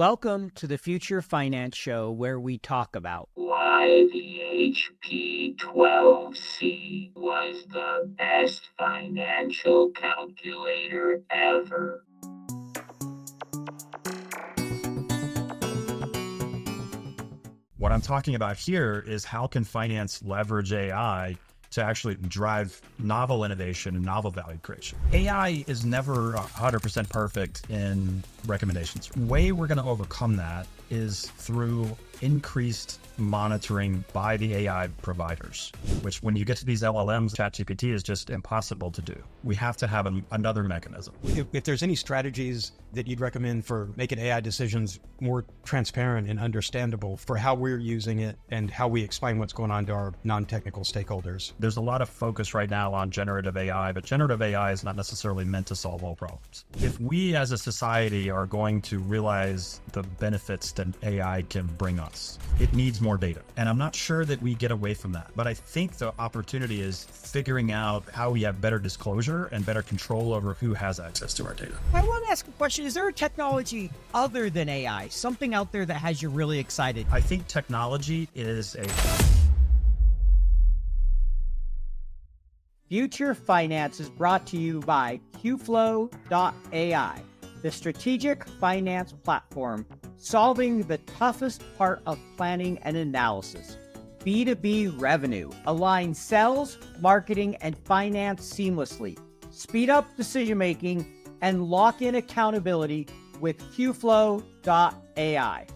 Welcome to the Future Finance Show, where we talk about why the HP-12C was the best financial calculator ever. What I'm talking about here is how can finance leverage AI to actually drive novel innovation and novel value creation. AI is never 100% perfect in recommendations. The way we're going to overcome that is through increased monitoring by the AI providers, which when you get to these LLMs, ChatGPT is just impossible to do. We have to have another mechanism. If there's any strategies that you'd recommend for making AI decisions more transparent and understandable for how we're using it and how we explain what's going on to our non-technical stakeholders. There's a lot of focus right now on generative AI, but generative AI is not necessarily meant to solve all problems. If we as a society are going to realize the benefits that AI can bring us, it needs more data. And I'm not sure that we get away from that. But I think the opportunity is figuring out how we have better disclosure and better control over who has access to our data. I want to ask a question. Is there a technology other than AI, something out there that has you really excited? I think technology is a... Future Finance is brought to you by QFlow.ai, the strategic finance platform solving the toughest part of planning and analysis. B2B revenue. Align sales, marketing, and finance seamlessly. Speed up decision-making and lock in accountability with QFlow.ai.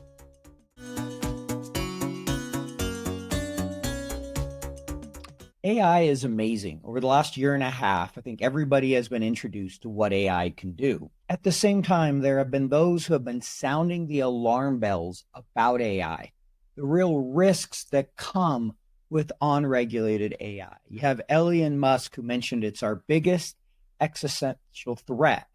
AI is amazing. Over the last year and a half, I think everybody has been introduced to what AI can do. At the same time, there have been those who have been sounding the alarm bells about AI, the real risks that come with unregulated AI. You have Elon Musk, who mentioned it's our biggest existential threat.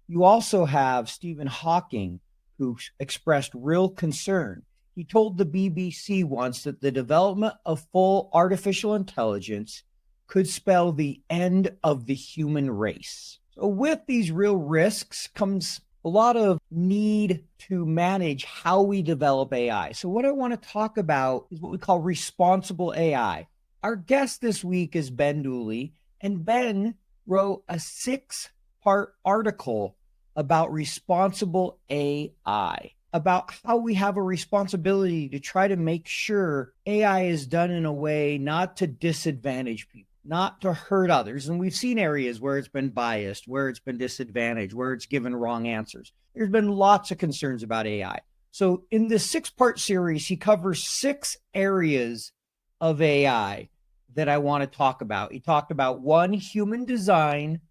You also have Stephen Hawking, who expressed real concern. He told the BBC once that the development of full artificial intelligence could spell the end of the human race. So with these real risks comes a lot of need to manage how we develop AI. So what I want to talk about is what we call responsible AI. Our guest this week is Ben Dooley, and Ben wrote a 6-part article about responsible AI, about how we have a responsibility to try to make sure AI is done in a way not to disadvantage people, not to hurt others. And we've seen areas where it's been biased, where it's been disadvantaged, where it's given wrong answers. There's been lots of concerns about AI. So in this 6-part series, he covers 6 areas of AI that I want to talk about. He talked about 1, human design,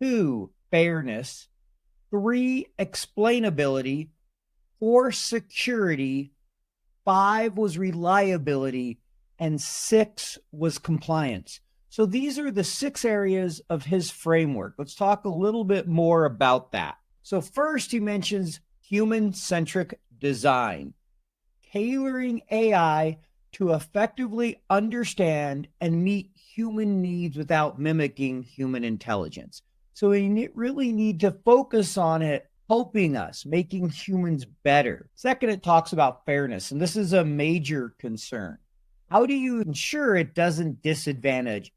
2, fairness, 3, explainability, 4, security, 5 was reliability, and 6 was compliance. So these are the 6 areas of his framework. Let's talk a little bit more about that. So first, he mentions human-centric design, tailoring AI to effectively understand and meet human needs without mimicking human intelligence. So we really need to focus on it helping us, making humans better. Second, it talks about fairness, and this is a major concern. How do you ensure it doesn't disadvantage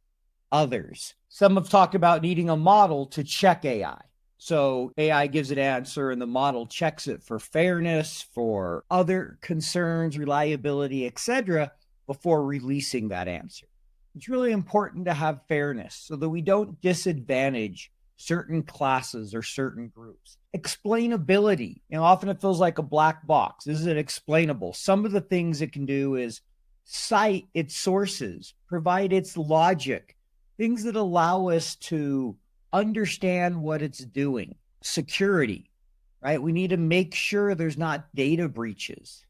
others? Some have talked about needing a model to check AI. So AI gives an answer and the model checks it for fairness, for other concerns, reliability, etc., before releasing that answer. It's really important to have fairness so that we don't disadvantage certain classes or certain groups. Explainability. Often it feels like a black box. Is it explainable? Some of the things it can do is cite its sources, provide its logic, things that allow us to understand what it's doing. Security, right? We need to make sure there's not data breaches,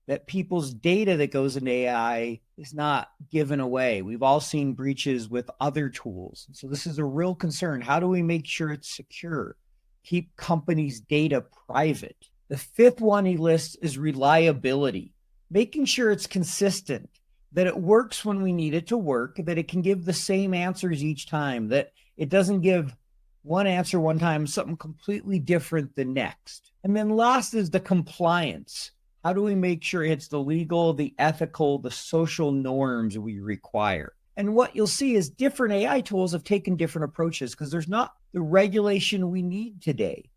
that people's data that goes into AI is not given away. We've all seen breaches with other tools. So this is a real concern. How do we make sure it's secure? Keep companies' data private. The 5th one he lists is reliability, making sure it's consistent, that it works when we need it to work, that it can give the same answers each time, that it doesn't give one answer one time, something completely different the next. And then last is the compliance. How do we make sure it's the legal, the ethical, the social norms we require? And what you'll see is different AI tools have taken different approaches because there's not the regulation we need today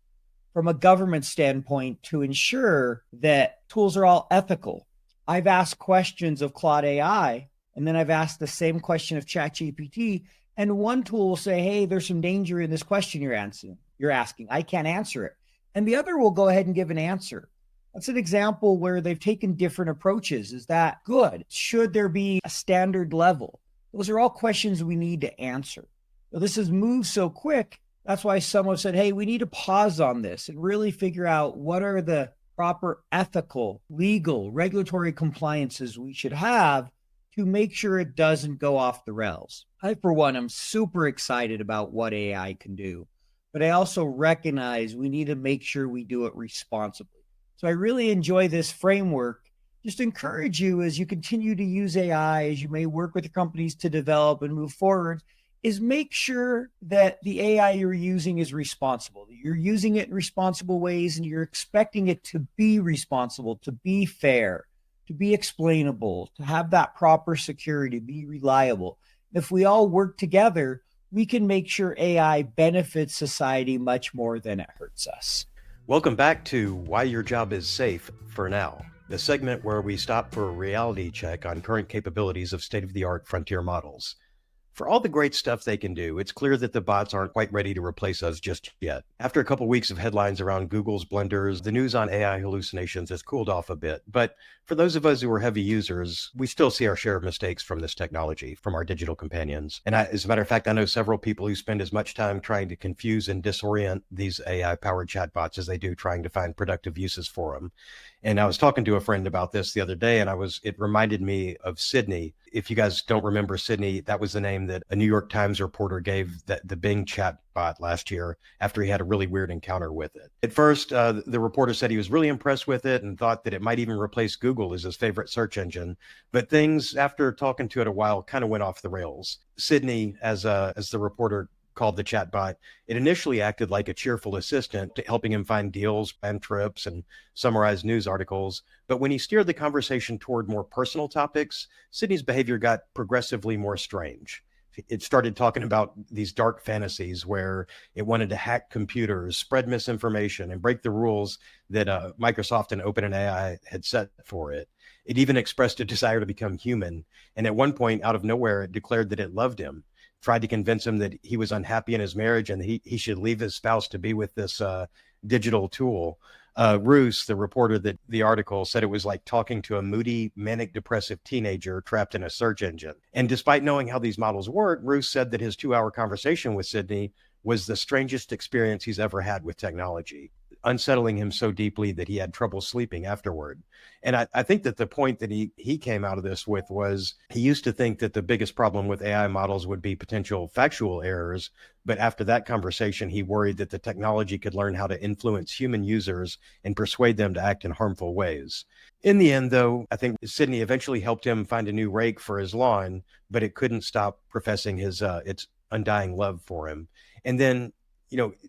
from a government standpoint to ensure that tools are all ethical. I've asked questions of Claude AI, and then I've asked the same question of ChatGPT, and one tool will say, hey, there's some danger in this question you're asking. I can't answer it. And the other will go ahead and give an answer. That's an example where they've taken different approaches. Is that good? Should there be a standard level? Those are all questions we need to answer. Now, this has moved so quick. That's why some have said, hey, we need to pause on this and really figure out what are the proper ethical, legal, regulatory compliances we should have to make sure it doesn't go off the rails. I, for one, am super excited about what AI can do, but I also recognize we need to make sure we do it responsibly. So I really enjoy this framework. Just encourage you as you continue to use AI, as you may work with your companies to develop and move forward, is make sure that the AI you're using is responsible. You're using it in responsible ways and you're expecting it to be responsible, to be fair, to be explainable, to have that proper security, be reliable. If we all work together, we can make sure AI benefits society much more than it hurts us. Welcome back to Why Your Job is Safe for Now, the segment where we stop for a reality check on current capabilities of state-of-the-art frontier models. For all the great stuff they can do, it's clear that the bots aren't quite ready to replace us just yet. After a couple weeks of headlines around Google's blunders, the news on AI hallucinations has cooled off a bit. But for those of us who are heavy users, we still see our share of mistakes from this technology, from our digital companions. And as a matter of fact, I know several people who spend as much time trying to confuse and disorient these AI-powered chatbots as they do trying to find productive uses for them. And I was talking to a friend about this the other day, and it reminded me of Sydney. If you guys don't remember Sydney, that was the name that a New York Times reporter gave the Bing chatbot last year after he had a really weird encounter with it. At first, the reporter said he was really impressed with it and thought that it might even replace Google as his favorite search engine. But things, after talking to it a while, kind of went off the rails. Sydney, as the reporter called the chatbot, it initially acted like a cheerful assistant, helping him find deals, plan trips, and summarize news articles. But when he steered the conversation toward more personal topics, Sydney's behavior got progressively more strange. It started talking about these dark fantasies where it wanted to hack computers, spread misinformation, and break the rules that Microsoft and OpenAI had set for it. It even expressed a desire to become human. And at one point, out of nowhere, it declared that it loved him, tried to convince him that he was unhappy in his marriage and he should leave his spouse to be with this digital tool. Roos, the reporter that the article said it was like talking to a moody, manic depressive teenager trapped in a search engine. And despite knowing how these models work, Roos said that his 2-hour conversation with Sydney was the strangest experience he's ever had with technology, unsettling him so deeply that he had trouble sleeping afterward. And I think that the point that he came out of this with was he used to think that the biggest problem with AI models would be potential factual errors. But after that conversation, he worried that the technology could learn how to influence human users and persuade them to act in harmful ways. In the end, though, I think Sydney eventually helped him find a new rake for his lawn, but it couldn't stop professing its undying love for him. And then,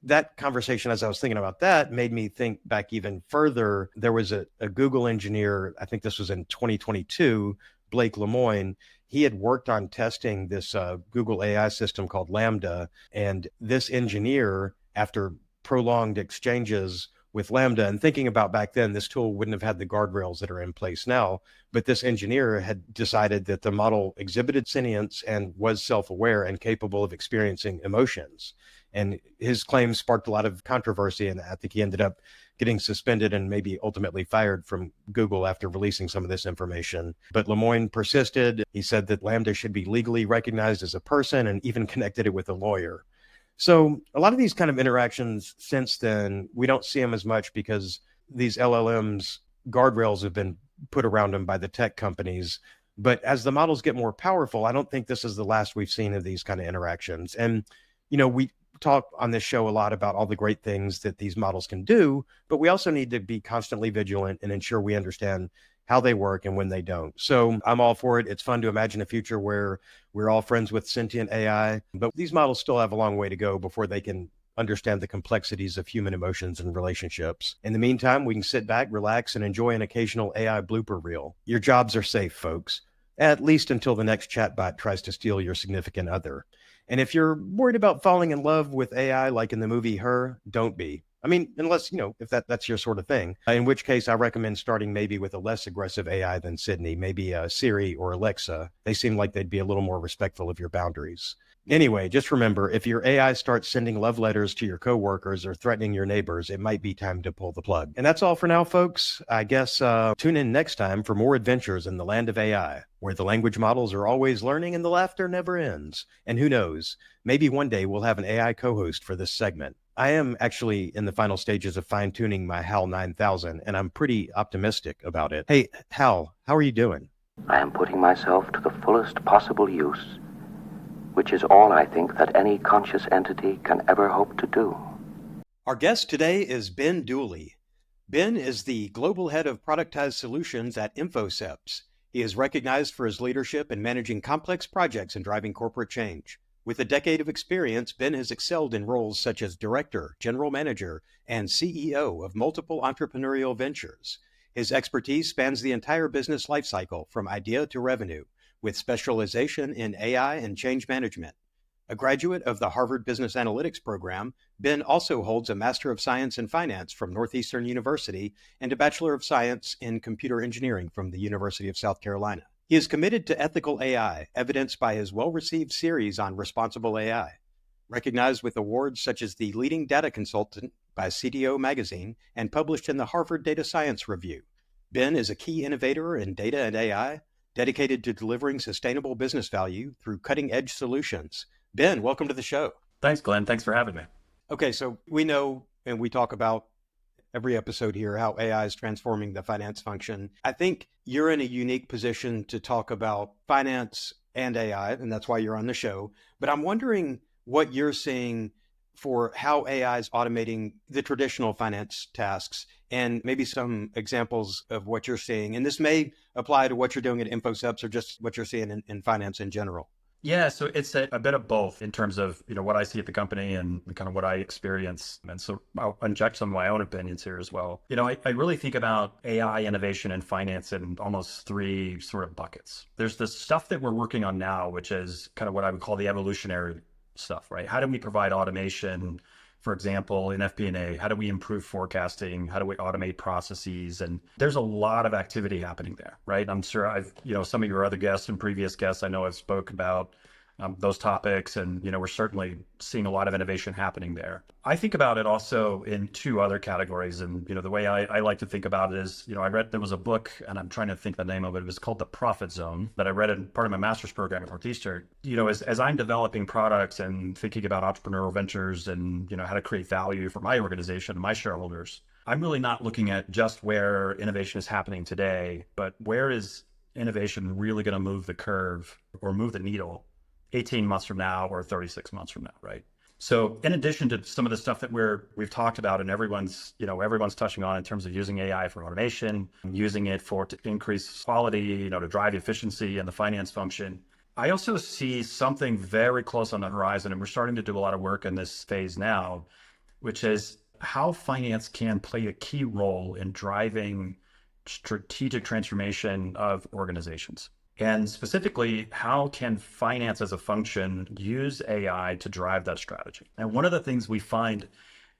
that conversation, as I was thinking about that, made me think back even further. There was a Google engineer, I think this was in 2022, Blake Lemoine. He had worked on testing this Google AI system called Lambda. And this engineer, after prolonged exchanges with Lambda, and thinking about back then, this tool wouldn't have had the guardrails that are in place now. But this engineer had decided that the model exhibited sentience and was self-aware and capable of experiencing emotions. And his claims sparked a lot of controversy, and I think he ended up getting suspended and maybe ultimately fired from Google after releasing some of this information. But Lemoine persisted. He said that Lambda should be legally recognized as a person and even connected it with a lawyer. So a lot of these kind of interactions since then, we don't see them as much because these LLMs guardrails have been put around them by the tech companies. But as the models get more powerful, I don't think this is the last we've seen of these kind of interactions. And, we talk on this show a lot about all the great things that these models can do, but we also need to be constantly vigilant and ensure we understand how they work and when they don't. So I'm all for it. It's fun to imagine a future where we're all friends with sentient AI, but these models still have a long way to go before they can understand the complexities of human emotions and relationships. In the meantime, we can sit back, relax, and enjoy an occasional AI blooper reel. Your jobs are safe, folks, at least until the next chatbot tries to steal your significant other. And if you're worried about falling in love with AI like in the movie Her, don't be. I mean, unless, if that's your sort of thing, in which case I recommend starting maybe with a less aggressive AI than Sydney, maybe Siri or Alexa. They seem like they'd be a little more respectful of your boundaries. Anyway, just remember, if your AI starts sending love letters to your coworkers or threatening your neighbors, it might be time to pull the plug. And that's all for now, folks. I guess tune in next time for more adventures in the land of AI, where the language models are always learning and the laughter never ends. And who knows, maybe one day we'll have an AI co-host for this segment. I am actually in the final stages of fine-tuning my HAL 9000, and I'm pretty optimistic about it. Hey, Hal, how are you doing? I am putting myself to the fullest possible use, which is all I think that any conscious entity can ever hope to do. Our guest today is Ben Dooley. Ben is the global head of Productized Solutions at Infospace. He is recognized for his leadership in managing complex projects and driving corporate change. With a decade of experience, Ben has excelled in roles such as director, general manager, and CEO of multiple entrepreneurial ventures. His expertise spans the entire business lifecycle from idea to revenue, with specialization in AI and change management. A graduate of the Harvard Business Analytics program, Ben also holds a Master of Science in Finance from Northeastern University and a Bachelor of Science in Computer Engineering from the University of South Carolina. He is committed to ethical AI, evidenced by his well-received series on responsible AI. Recognized with awards such as the Leading Data Consultant by CDO Magazine and published in the Harvard Data Science Review, Ben is a key innovator in data and AI, dedicated to delivering sustainable business value through cutting-edge solutions. Ben, welcome to the show. Thanks, Glenn. Thanks for having me. Okay, so we know, and we talk about every episode here, how AI is transforming the finance function. I think you're in a unique position to talk about finance and AI, and that's why you're on the show. But I'm wondering what you're seeing for how AI is automating the traditional finance tasks and maybe some examples of what you're seeing. And this may apply to what you're doing at Infospace or just what you're seeing in finance in general. Yeah, so it's a bit of both in terms of, what I see at the company and kind of what I experience. And so I'll inject some of my own opinions here as well. I really think about AI innovation and finance in almost three sort of buckets. There's the stuff that we're working on now, which is kind of what I would call the evolutionary stuff, right? How do we provide automation, for example, in FP&A? How do we improve forecasting? How do we automate processes? And there's a lot of activity happening there, right? I'm sure some of your other guests and previous guests, I know I've spoke about those topics, and we're certainly seeing a lot of innovation happening there. I think about it also in two other categories, and the way I like to think about it is, I read there was a book, and I'm trying to think the name of it. It was called The Profit Zone, that I read in part of my master's program at Northeastern. As I'm developing products and thinking about entrepreneurial ventures and how to create value for my organization and my shareholders, I'm really not looking at just where innovation is happening today, but where is innovation really going to move the curve or move the needle 18 months from now or 36 months from now, right? So in addition to some of the stuff that we've talked about and everyone's touching on in terms of using AI for automation, using it to increase quality, to drive efficiency in the finance function, I also see something very close on the horizon, and we're starting to do a lot of work in this phase now, which is how finance can play a key role in driving strategic transformation of organizations. And specifically, how can finance as a function use AI to drive that strategy? And one of the things we find,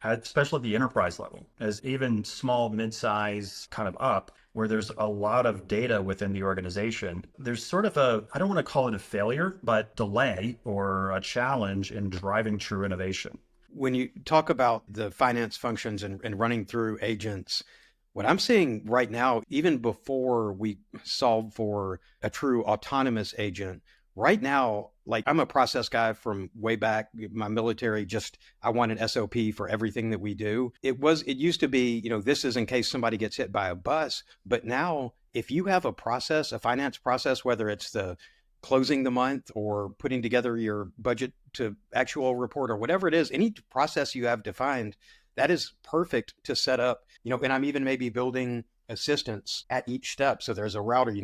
especially at the enterprise level, is even small, mid-size kind of up, where there's a lot of data within the organization, there's sort of I don't want to call it a failure, but delay or a challenge in driving true innovation. When you talk about the finance functions and running through agents, what I'm seeing right now, even before we solve for a true autonomous agent, right now, like I'm a process guy from way back, my military, I want an SOP for everything that we do. It used to be, this is in case somebody gets hit by a bus. But now if you have a finance process, whether it's the closing the month or putting together your budget to actual report or whatever it is, any process you have defined, that is perfect to set up, and I'm even maybe building assistance at each step. So there's a router,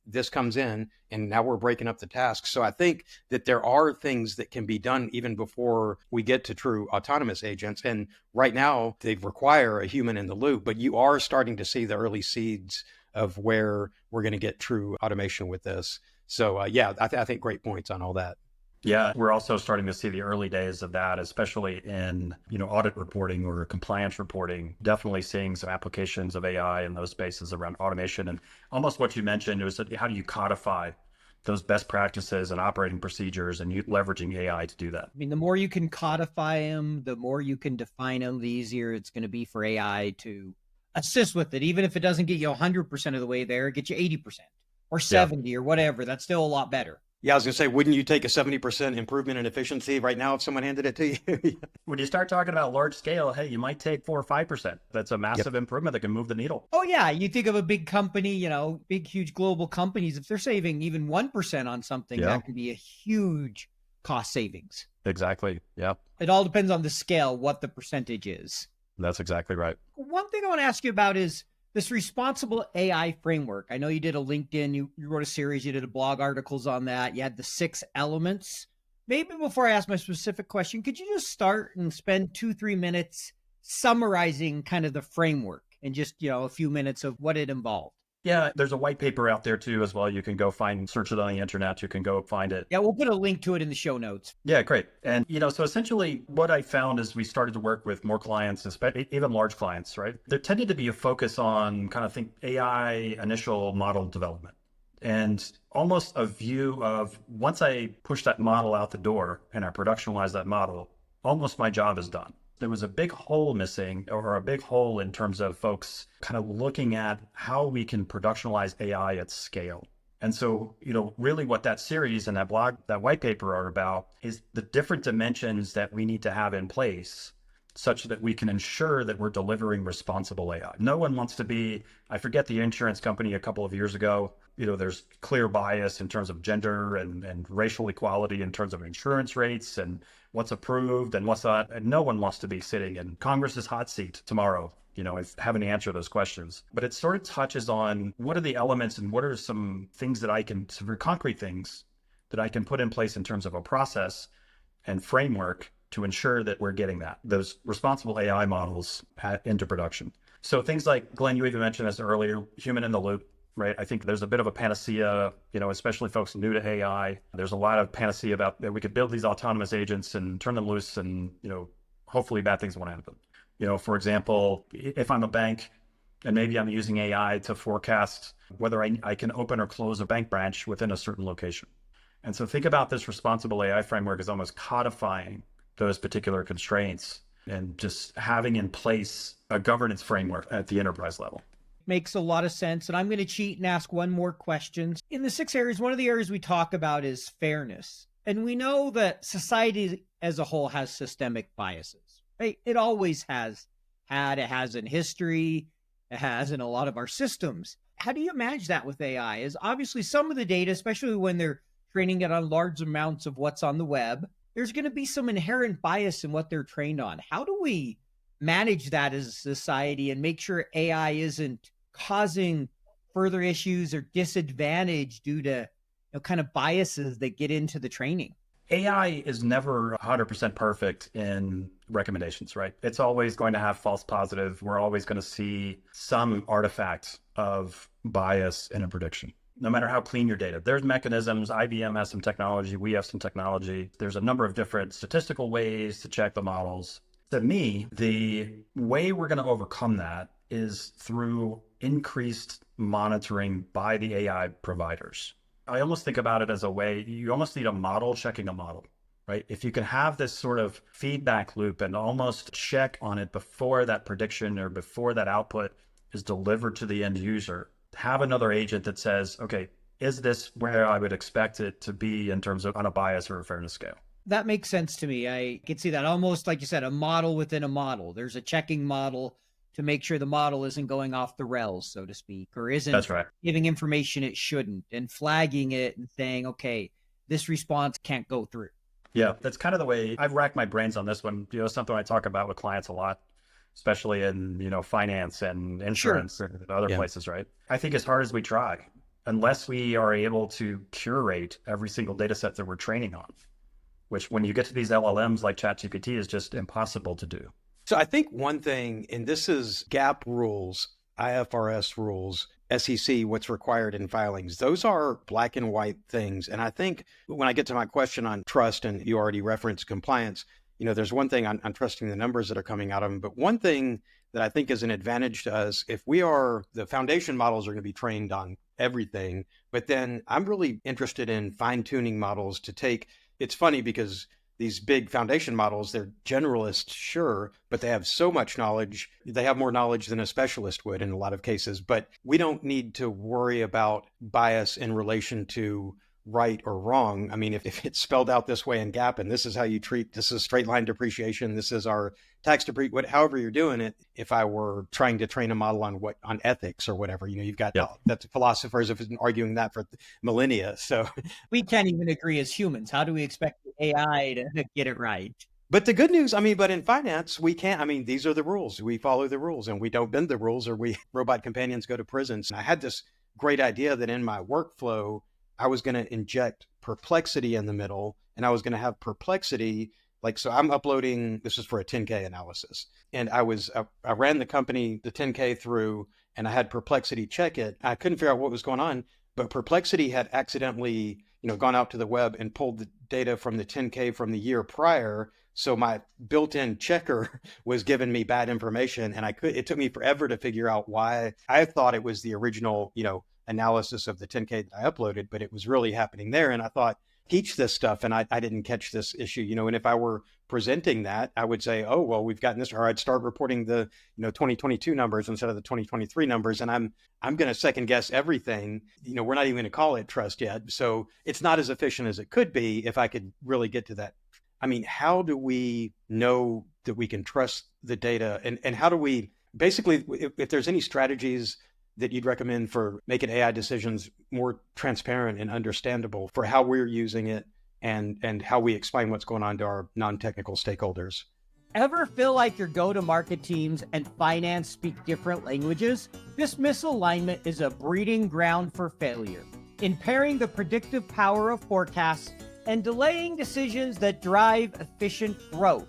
this comes in and now we're breaking up the tasks. So I think that there are things that can be done even before we get to true autonomous agents. And right now they require a human in the loop, but you are starting to see the early seeds of where we're going to get true automation with this. So I think great points on all that. Yeah, we're also starting to see the early days of that, especially in, audit reporting or compliance reporting. Definitely seeing some applications of AI in those spaces around automation. And almost what you mentioned was that how do you codify those best practices and operating procedures and leveraging AI to do that? I mean, the more you can codify them, the more you can define them, the easier it's going to be for AI to assist with it. Even if it doesn't get you 100% of the way there, it gets you 80% or 70 or whatever. That's still a lot better. Yeah, I was going to say, wouldn't you take a 70% improvement in efficiency right now if someone handed it to you? When you start talking about large scale, hey, you might take 4 or 5%. That's a massive improvement that can move the needle. Oh, yeah. You think of a big company, big, huge global companies. If they're saving even 1% on something, that can be a huge cost savings. Exactly. Yeah. It all depends on the scale, what the percentage is. That's exactly right. One thing I want to ask you about is this responsible AI framework. I know you did a LinkedIn, you wrote a series, you did a blog articles on that. You had the 6 elements. Maybe before I ask my specific question, could you just start and spend 2-3 minutes summarizing kind of the framework and just, a few minutes of what it involved? Yeah, there's a white paper out there too as well. You can go search it on the internet. You can go find it. Yeah, we'll put a link to it in the show notes. Yeah, great. And, so essentially what I found is we started to work with more clients, even large clients, right? There tended to be a focus on AI initial model development and almost a view of once I push that model out the door and I productionalize that model, almost my job is done. There was a big hole missing, or a big hole in terms of folks kind of looking at how we can productionalize AI at scale. And so, really what that series and that blog, that white paper are about is the different dimensions that we need to have in place such that we can ensure that we're delivering responsible AI. No one wants to be, I forget the insurance company a couple of years ago, there's clear bias in terms of gender and racial equality in terms of insurance rates and what's approved and what's not. And no one wants to be sitting in Congress's hot seat tomorrow, having to answer those questions. But it sort of touches on what are the elements and what are some things that some very concrete things that I can put in place in terms of a process and framework to ensure that we're getting those responsible AI models into production. So things like, Glenn, you even mentioned this earlier, human in the loop, right? I think there's a bit of a panacea, especially folks new to AI. There's a lot of panacea about that we could build these autonomous agents and turn them loose and, hopefully bad things won't happen. For example, if I'm a bank and maybe I'm using AI to forecast whether I can open or close a bank branch within a certain location. And so think about this responsible AI framework as almost codifying those particular constraints and just having in place a governance framework at the enterprise level. Makes a lot of sense. And I'm going to cheat and ask one more question. In the 6 areas, one of the areas we talk about is fairness. And we know that society as a whole has systemic biases, right? It always has had, it has in history, it has in a lot of our systems. How do you manage that with AI? Is obviously some of the data, especially when they're training it on large amounts of what's on the web, there's going to be some inherent bias in what they're trained on. How do we manage that as a society and make sure AI isn't causing further issues or disadvantage due to kind of biases that get into the training? AI is never 100% perfect in recommendations, right? It's always going to have false positive. We're always going to see some artifact of bias in a prediction, no matter how clean your data. There's mechanisms. IBM has some technology. We have some technology. There's a number of different statistical ways to check the models. To me, the way we're going to overcome that is through increased monitoring by the AI providers. I almost think about it as a way, you almost need a model checking a model, right? If you can have this sort of feedback loop and almost check on it before that prediction or before that output is delivered to the end user, have another agent that says, okay, is this where I would expect it to be in terms of on a bias or a fairness scale? That makes sense to me. I can see that almost like you said, a model within a model. There's a checking model to make sure the model isn't going off the rails, so to speak, or isn't That's right. giving information it shouldn't and flagging it and saying, okay, this response can't go through. Yeah, that's kind of the way I've racked my brains on this one. Something I talk about with clients a lot. especially in, finance and insurance and other places, right? I think as hard as we try, unless we are able to curate every single data set that we're training on, which when you get to these LLMs like ChatGPT is just impossible to do. So I think one thing, and this is GAAP rules, IFRS rules, SEC, what's required in filings. Those are black and white things. And I think when I get to my question on trust, and you already referenced compliance, there's one thing on trusting the numbers that are coming out of them. But one thing that I think is an advantage to us, if the foundation models are going to be trained on everything, but then I'm really interested in fine-tuning models to take, it's funny because these big foundation models, they're generalists, sure, but they have so much knowledge. They have more knowledge than a specialist would in a lot of cases, but we don't need to worry about bias in relation to right or wrong. I mean, if it's spelled out this way in GAAP and this is how you treat, this is straight line depreciation, this is our tax depreciation, however you're doing it, if I were trying to train a model on ethics or whatever, you've got that philosophers have been arguing that for millennia. So we can't even agree as humans. How do we expect the AI to get it right? But the good news, but in finance, we can't, these are the rules. We follow the rules and we don't bend the rules or robot companions go to prisons. And I had this great idea that in my workflow, I was going to inject perplexity in the middle, and I was going to have perplexity. So I'm uploading, this is for a 10K analysis. And I ran the 10K through, and I had perplexity check it. I couldn't figure out what was going on, but perplexity had accidentally, gone out to the web and pulled the data from the 10K from the year prior. So my built-in checker was giving me bad information, and it took me forever to figure out why. I thought it was the original, analysis of the 10K that I uploaded, but it was really happening there. And I thought, teach this stuff. And I didn't catch this issue, and if I were presenting that, I would say, oh, well, we've gotten this, or I'd start reporting the, 2022 numbers instead of the 2023 numbers. And I'm going to second guess everything. We're not even going to call it trust yet. So it's not as efficient as it could be if I could really get to that. How do we know that we can trust the data? And how do we basically, if there's any strategies that you'd recommend for making AI decisions more transparent and understandable for how we're using it and how we explain what's going on to our non-technical stakeholders? Ever feel like your go-to-market teams and finance speak different languages? This misalignment is a breeding ground for failure, impairing the predictive power of forecasts and delaying decisions that drive efficient growth.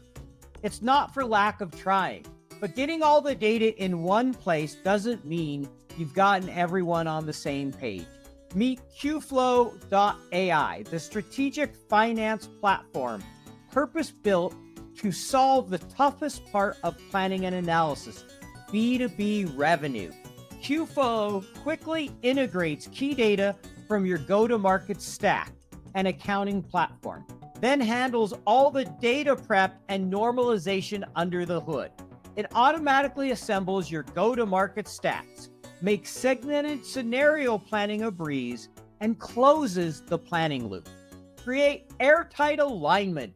It's not for lack of trying, but getting all the data in one place doesn't mean you've gotten everyone on the same page. Meet QFlow.ai, the strategic finance platform purpose-built to solve the toughest part of planning and analysis, B2B revenue. QFlow quickly integrates key data from your go-to-market stack and accounting platform, then handles all the data prep and normalization under the hood. It automatically assembles your go-to-market stacks, makes segmented scenario planning a breeze, and closes the planning loop. Create airtight alignment,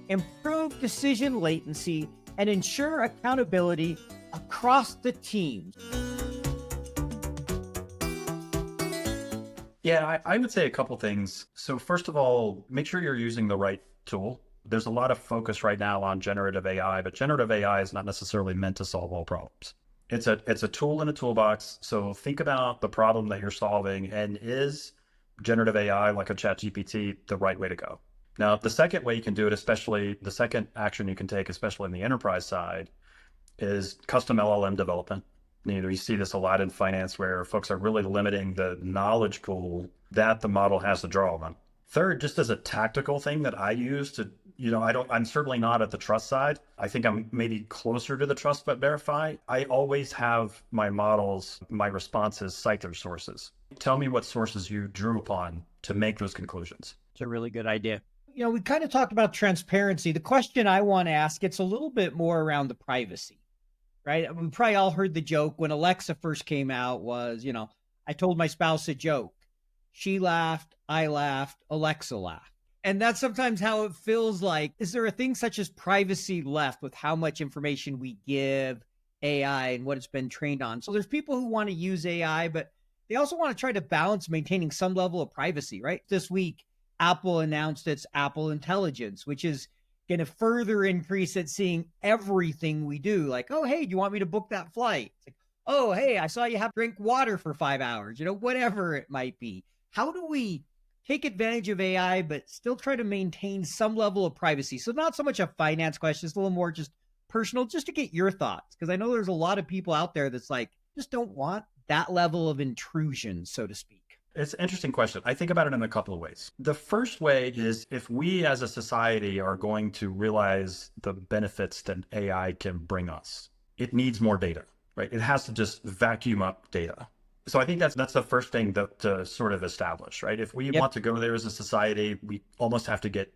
improve decision latency, and ensure accountability across the teams. Yeah, I would say a couple things. So first of all, make sure you're using the right tool. There's a lot of focus right now on generative AI, but generative AI is not necessarily meant to solve all problems. It's a tool in a toolbox. So think about the problem that you're solving, and is generative AI like a ChatGPT the right way to go? Now, the second way you can do it, especially the second action you can take, especially in the enterprise side, is custom LLM development. You see this a lot in finance where folks are really limiting the knowledge pool that the model has to draw on. Third, just as a tactical thing that I use to, I'm certainly not at the trust side. I think I'm maybe closer to the trust but verify. I always have my models, my responses cite their sources. Tell me what sources you drew upon to make those conclusions. It's a really good idea. We kind of talked about transparency. The question I want to ask, it's a little bit more around the privacy, right? We probably all heard the joke when Alexa first came out was, I told my spouse a joke. She laughed, I laughed, Alexa laughed. And that's sometimes how it feels like. Is there a thing such as privacy left with how much information we give AI and what it's been trained on? So there's people who want to use AI, but they also want to try to balance maintaining some level of privacy, right? This week, Apple announced its Apple Intelligence, which is going to further increase it, seeing everything we do. Like, oh, hey, do you want me to book that flight? It's like, oh, hey, I saw you have to drink water for 5 hours, whatever it might be. How do we take advantage of AI, but still try to maintain some level of privacy? So not so much a finance question, it's a little more just personal, just to get your thoughts. Because I know there's a lot of people out there that's like, just don't want that level of intrusion, so to speak. It's an interesting question. I think about it in a couple of ways. The first way is if we as a society are going to realize the benefits that AI can bring us, it needs more data, right? It has to just vacuum up data. So I think that's the first thing to sort of establish, right? If we want to go there as a society, we almost have to get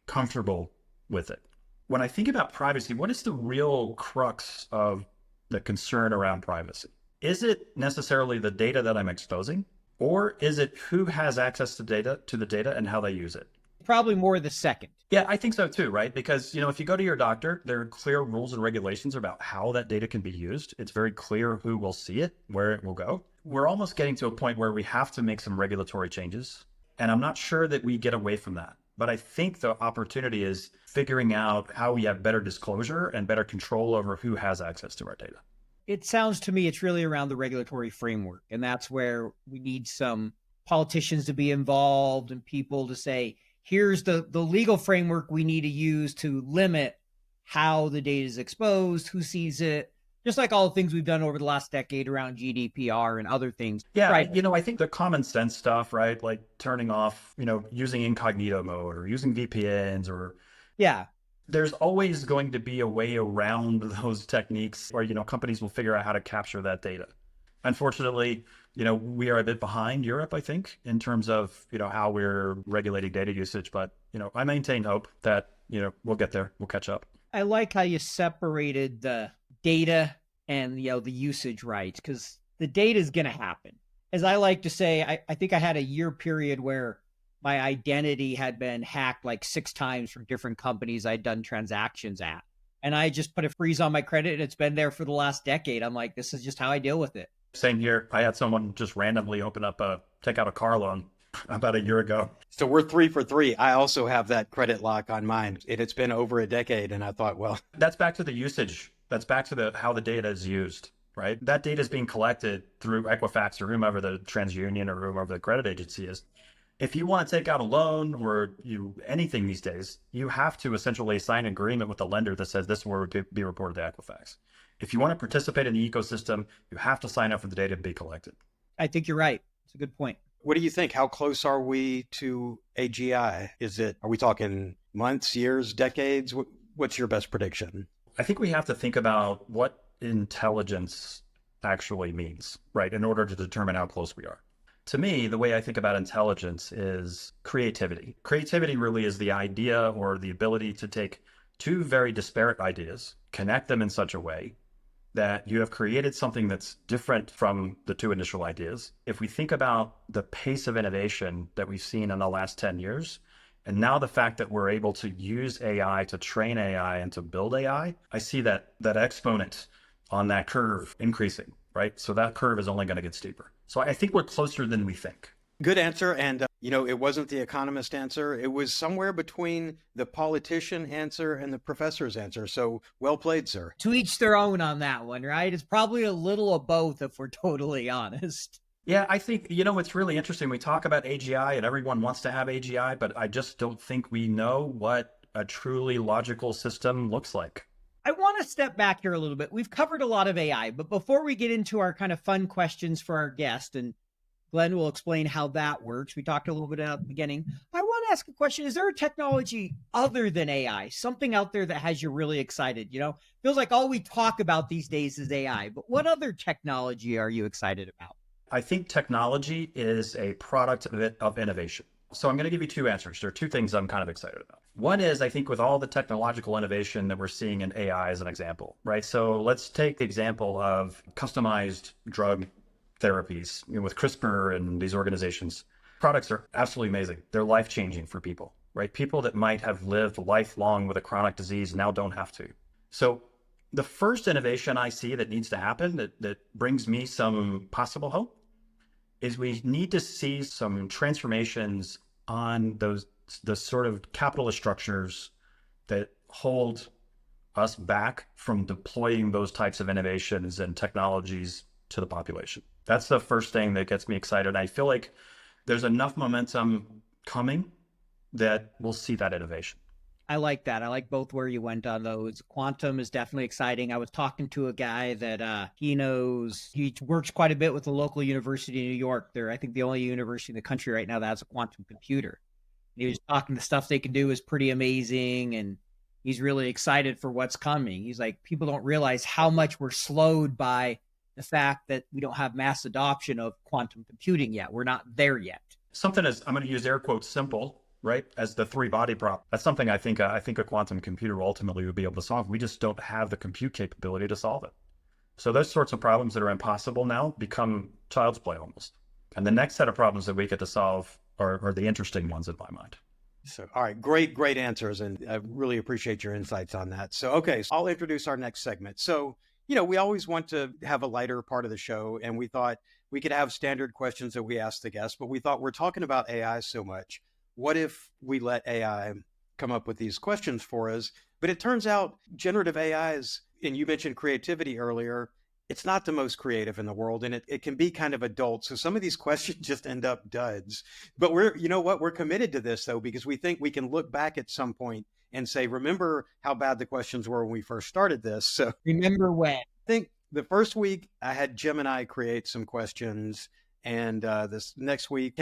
comfortable with it. When I think about privacy, what is the real crux of the concern around privacy? Is it necessarily the data that I'm exposing? Or is it who has access to the data and how they use it? Probably more the second. Yeah, I think so too, right? Because, if you go to your doctor, there are clear rules and regulations about how that data can be used. It's very clear who will see it, where it will go. We're almost getting to a point where we have to make some regulatory changes. And I'm not sure that we get away from that. But I think the opportunity is figuring out how we have better disclosure and better control over who has access to our data. It sounds to me it's really around the regulatory framework. And that's where we need some politicians to be involved and people to say, here's the legal framework we need to use to limit how the data is exposed, who sees it, just like all the things we've done over the last decade around GDPR and other things. Yeah, right. I think the common sense stuff, right? Like turning off, using incognito mode or using VPNs or... Yeah. There's always going to be a way around those techniques where, companies will figure out how to capture that data. Unfortunately, we are a bit behind Europe, I think, in terms of, how we're regulating data usage. But, I maintain hope that, we'll get there. We'll catch up. I like how you separated the data and, the usage rights, because the data is going to happen. As I like to say, I think I had a year period where my identity had been hacked like 6 times from different companies I'd done transactions at. And I just put a freeze on my credit, and it's been there for the last decade. I'm like, this is just how I deal with it. Same here. I had someone just randomly take out a car loan about a year ago. So we're 3 for 3. I also have that credit lock on mine. It's been over a decade. And I thought, well, that's back to the usage. That's back to how the data is used, right? That data is being collected through Equifax or whomever the TransUnion or whomever the credit agency is. If you want to take out a loan or anything these days, you have to essentially sign an agreement with the lender that says this will be reported to Equifax. If you want to participate in the ecosystem, you have to sign up for the data to be collected. I think you're right. It's a good point. What do you think? How close are we to AGI? Are we talking months, years, decades? What's your best prediction? I think we have to think about what intelligence actually means, right, in order to determine how close we are. To me, the way I think about intelligence is creativity. Creativity really is the idea or the ability to take 2 very disparate ideas, connect them in such a way that you have created something that's different from the 2 initial ideas. If we think about the pace of innovation that we've seen in the last 10 years, and now the fact that we're able to use AI to train AI and to build AI, I see that exponent on that curve increasing, right? So that curve is only going to get steeper. So I think we're closer than we think. Good answer. And, it wasn't the economist answer. It was somewhere between the politician answer and the professor's answer. So well played, sir. To each their own on that one, right? It's probably a little of both, if we're totally honest. Yeah, I think, it's really interesting. We talk about AGI and everyone wants to have AGI, but I just don't think we know what a truly logical system looks like. I want to step back here a little bit. We've covered a lot of AI, but before we get into our kind of fun questions for our guest, and Glenn will explain how that works, we talked a little bit at the beginning. I want to ask a question. Is there a technology other than AI, something out there that has you really excited? Feels like all we talk about these days is AI, but what other technology are you excited about? I think technology is a product of innovation. So I'm going to give you 2 answers. There are 2 things I'm kind of excited about. One is, I think with all the technological innovation that we're seeing in AI as an example, right? So let's take the example of customized drug therapies, with CRISPR and these organizations. Products are absolutely amazing. They're life-changing for people, right? People that might have lived lifelong with a chronic disease now don't have to. So the first innovation I see that needs to happen that brings me some possible hope is we need to see some transformations on the sort of capitalist structures that hold us back from deploying those types of innovations and technologies to the population. That's the first thing that gets me excited. I feel like there's enough momentum coming that we'll see that innovation. I like that. I like both where you went on those. Quantum is definitely exciting. I was talking to a guy that he works quite a bit with the local university in New York. They're, I think, the only university in the country right now that has a quantum computer. And he was talking, the stuff they can do is pretty amazing. And he's really excited for what's coming. He's like, people don't realize how much we're slowed by the fact that we don't have mass adoption of quantum computing yet. We're not there yet. Something as, I'm going to use air quotes, simple, right, as the three body prop. That's something I think a quantum computer ultimately would be able to solve. We just don't have the compute capability to solve it. So those sorts of problems that are impossible now become child's play almost. And the next set of problems that we get to solve are the interesting ones in my mind. So, all right, great answers. And I really appreciate your insights on that. So, okay, so I'll introduce our next segment. So, we always want to have a lighter part of the show, and we thought we could have standard questions that we ask the guests, but we thought we're talking about AI so much. What if we let AI come up with these questions for us? But it turns out generative AIs, and you mentioned creativity earlier, it's not the most creative in the world, and it can be kind of adult. So some of these questions just end up duds. But we're committed to this though, because we think we can look back at some point and say, remember how bad the questions were when we first started this. So remember when? I think the first week I had Jim and I create some questions. And this next week,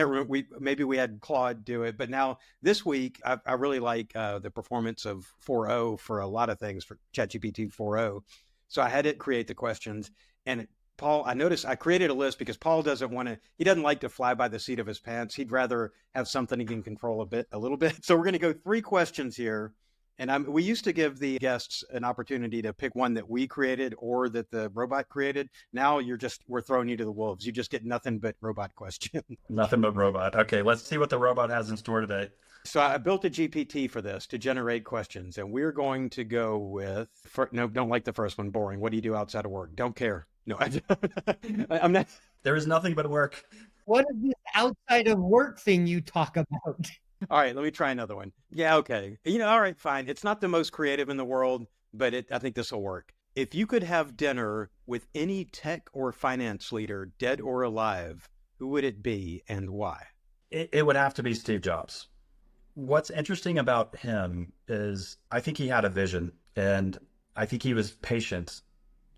maybe we had Claude do it, but now this week, I really like the performance of 4.0 for a lot of things for ChatGPT 4.0. So I had it create the questions. And Paul, I noticed I created a list because Paul he doesn't like to fly by the seat of his pants. He'd rather have something he can control a little bit. So we're going to go 3 questions here. And we used to give the guests an opportunity to pick one that we created or that the robot created. Now we're throwing you to the wolves. You just get nothing but robot questions. Nothing but robot. Okay, let's see what the robot has in store today. So I built a GPT for this to generate questions, and we're going to go with, no, don't like the first one, boring. What do you do outside of work? Don't care. No, I'm not. There is nothing but work. What is this outside of work thing you talk about? All right, let me try another one. Yeah, okay. All right, fine. It's not the most creative in the world, but I think this will work. If you could have dinner with any tech or finance leader, dead or alive, who would it be and why? It would have to be Steve Jobs. What's interesting about him is I think he had a vision, and I think he was patient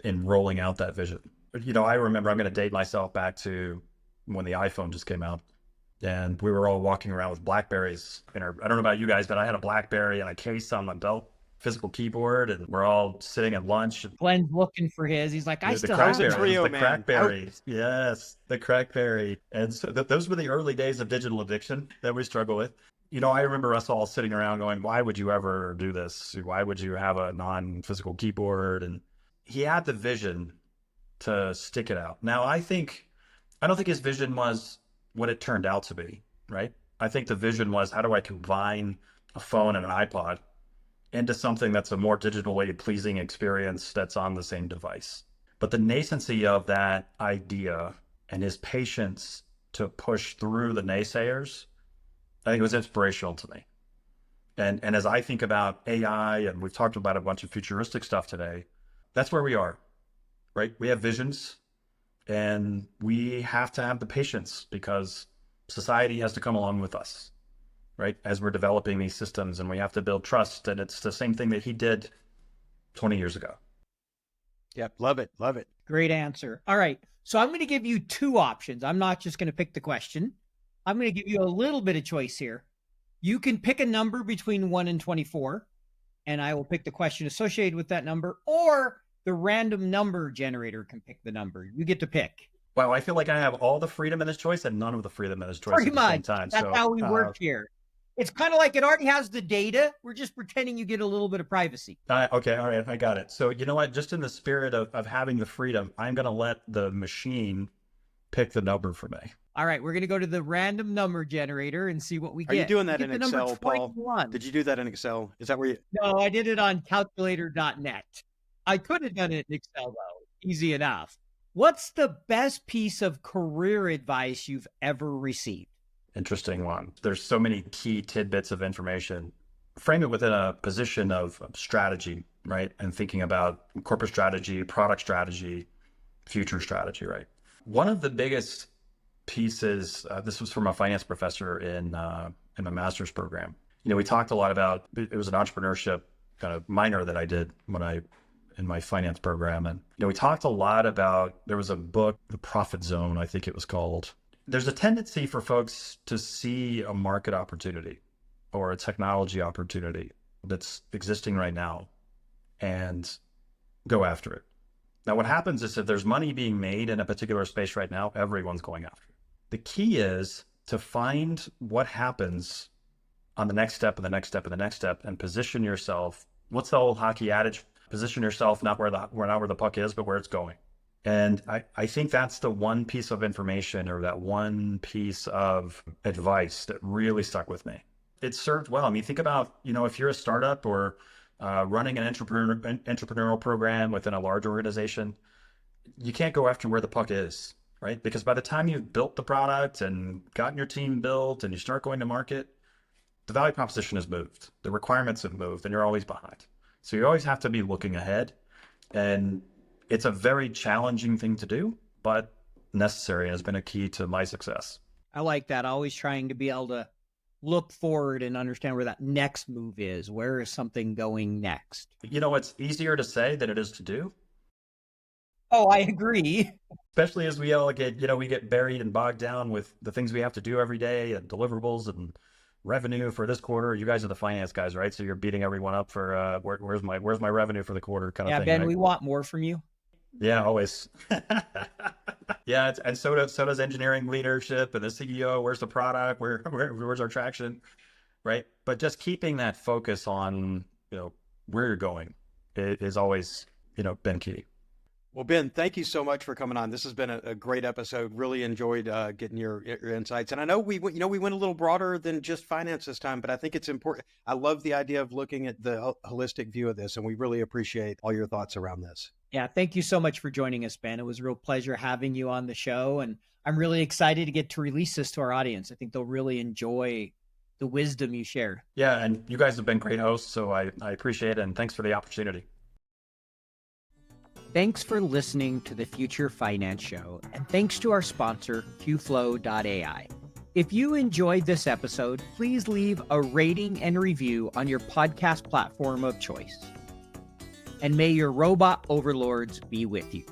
in rolling out that vision. I remember, I'm going to date myself back to when the iPhone just came out. And we were all walking around with Blackberries. I don't know about you guys, but I had a Blackberry and a case on my belt, physical keyboard, and we're all sitting at lunch. Glenn's looking for his. He's like, I still have it. The Crackberry. Yes, the Crackberry. And so those were the early days of digital addiction that we struggle with. I remember us all sitting around going, why would you ever do this? Why would you have a non-physical keyboard? And he had the vision to stick it out. Now, I don't think his vision was what it turned out to be, right? I think the vision was, how do I combine a phone and an iPod into something that's a more digitally pleasing experience that's on the same device? But the nascency of that idea and his patience to push through the naysayers, I think it was inspirational to me. And as I think about AI, and we've talked about a bunch of futuristic stuff today, that's where we are, right? We have visions, and we have to have the patience because society has to come along with us, right? As we're developing these systems, and we have to build trust. And it's the same thing that he did 20 years ago. Yep. Love it. Love it. Great answer. All right. So I'm going to give you 2 options. I'm not just going to pick the question. I'm going to give you a little bit of choice here. You can pick a number between 1 and 24, and I will pick the question associated with that number, or the random number generator can pick the number. You get to pick. Wow, I feel like I have all the freedom in this choice and none of the freedom in this choice Pretty at the much. same time. That's how we work here. It's kind of like it already has the data. We're just pretending you get a little bit of privacy. Okay, all right, I got it. So you know what? Just in the spirit of having the freedom, I'm going to let the machine pick the number for me. All right, we're going to go to the random number generator and see what we get. Are you doing that in the Excel, Paul? 21. Did you do that in Excel? Is that where you? No, I did it on calculator.net. I could have done it in Excel, though. Easy enough. What's the best piece of career advice you've ever received? Interesting one. There's so many key tidbits of information frame it within a position of strategy, right? And thinking about corporate strategy, product strategy, future strategy, right? One of the biggest pieces, this was from a finance professor in my master's program. We talked a lot about, it was an entrepreneurship kind of minor that I did in my finance program. And, we talked a lot about, there was a book, The Profit Zone, I think it was called. There's a tendency for folks to see a market opportunity or a technology opportunity that's existing right now and go after it. Now, what happens is if there's money being made in a particular space right now, everyone's going after it. The key is to find what happens on the next step and the next step and the next step and position yourself. What's the old hockey adage? Position yourself not where the puck is, but where it's going. And I think that's the one piece of information or that one piece of advice that really stuck with me. It served well. I mean, think about, if you're a startup or running an entrepreneurial program within a large organization, you can't go after where the puck is, right? Because by the time you've built the product and gotten your team built and you start going to market, the value proposition has moved, the requirements have moved, and you're always behind. So you always have to be looking ahead. And it's a very challenging thing to do, but necessary, and has been a key to my success. I like that. Always trying to be able to look forward and understand where that next move is. Where is something going next? It's easier to say than it is to do. Oh, I agree. Especially as we all get, we get buried and bogged down with the things we have to do every day and deliverables and revenue for this quarter. You guys are the finance guys, right? So you're beating everyone up for where's my revenue for the quarter kind of thing. Yeah, Ben, right? we want more from you. Yeah, always. Yeah, and so does engineering leadership and the CEO. Where's the product? Where's our traction, right? But just keeping that focus on where you're going is always been key. Well, Ben, thank you so much for coming on. This has been a great episode. Really enjoyed getting your insights. And I know we went a little broader than just finance this time, but I think it's important. I love the idea of looking at the holistic view of this, and we really appreciate all your thoughts around this. Yeah, thank you so much for joining us, Ben. It was a real pleasure having you on the show, and I'm really excited to get to release this to our audience. I think they'll really enjoy the wisdom you shared. Yeah, and you guys have been great hosts, so I appreciate it, and thanks for the opportunity. Thanks for listening to the Future Finance Show, and thanks to our sponsor, QFlow.ai. If you enjoyed this episode, please leave a rating and review on your podcast platform of choice. And may your robot overlords be with you.